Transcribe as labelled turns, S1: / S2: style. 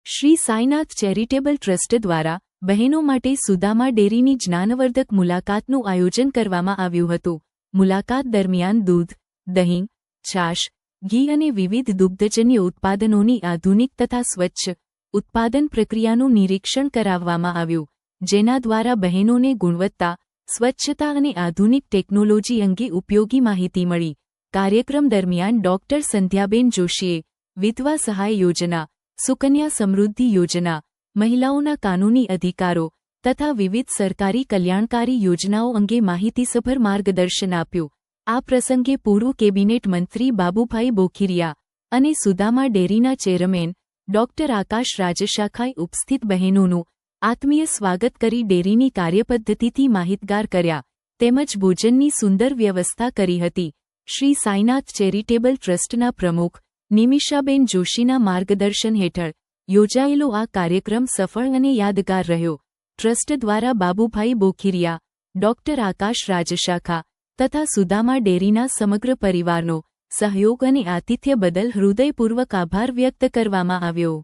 S1: Shri Sainath charitable trust દ્વારા બહેનો માટે સુદામા ડેરીની જ્ઞાનવર્ધક મુલાકાતનું આયોજન કરવામાં આવ્યું હતું. મુલાકાત દરમિયાન દૂધ, દહીં, છાશ, ઘી અને વિવિધ દુગ્ધજન્ય ઉત્પાદનોની આધુનિક તથા સ્વચ્છ ઉત્પાદન પ્રક્રિયાનું નિરીક્ષણ કરાવવામાં આવ્યું, જેના દ્વારા બહેનોને ગુણવત્તા, સ્વચ્છતા અને આધુનિક ટેકનોલોજી અંગે ઉપયોગી માહિતી મળી. કાર્યક્રમ દરમિયાન ડોક્ટર સંધ્યાબેન જોશીએ વિધવા સહાય યોજના, સુકન્યા સમૃદ્ધિ યોજના, મહિલાઓના કાનૂની અધિકારો તથા વિવિધ સરકારી કલ્યાણકારી યોજનાઓ અંગે માહિતીસભર માર્ગદર્શન આપ્યું. આ પ્રસંગે પૂર્વ કેબિનેટ મંત્રી બાબુભાઈ બોખીરિયા અને સુદામા ડેરીના ચેરમેન ડોક્ટર આકાશ રાજશાખાએ ઉપસ્થિત બહેનોનું આત્મીય સ્વાગત કરી ડેરીની કાર્યપદ્ધતિથી માહિતગાર કર્યા તેમજ ભોજનની સુંદર વ્યવસ્થા કરી હતી. શ્રી સાઈનાથ ચેરિટેબલ ટ્રસ્ટના પ્રમુખ નિમિષાબેન જોશીના માર્ગદર્શન હેઠળ યોજાયેલો આ કાર્યક્રમ સફળ અને યાદગાર રહ્યો. ટ્રસ્ટ દ્વારા બાબુભાઈ બોખીરિયા, ડોક્ટર આકાશ રાજશાખા તથા સુદામા ડેરીના સમગ્ર પરિવારનો સહયોગ અને આતિથ્ય બદલ હૃદયપૂર્વક આભાર વ્યક્ત કરવામાં આવ્યો.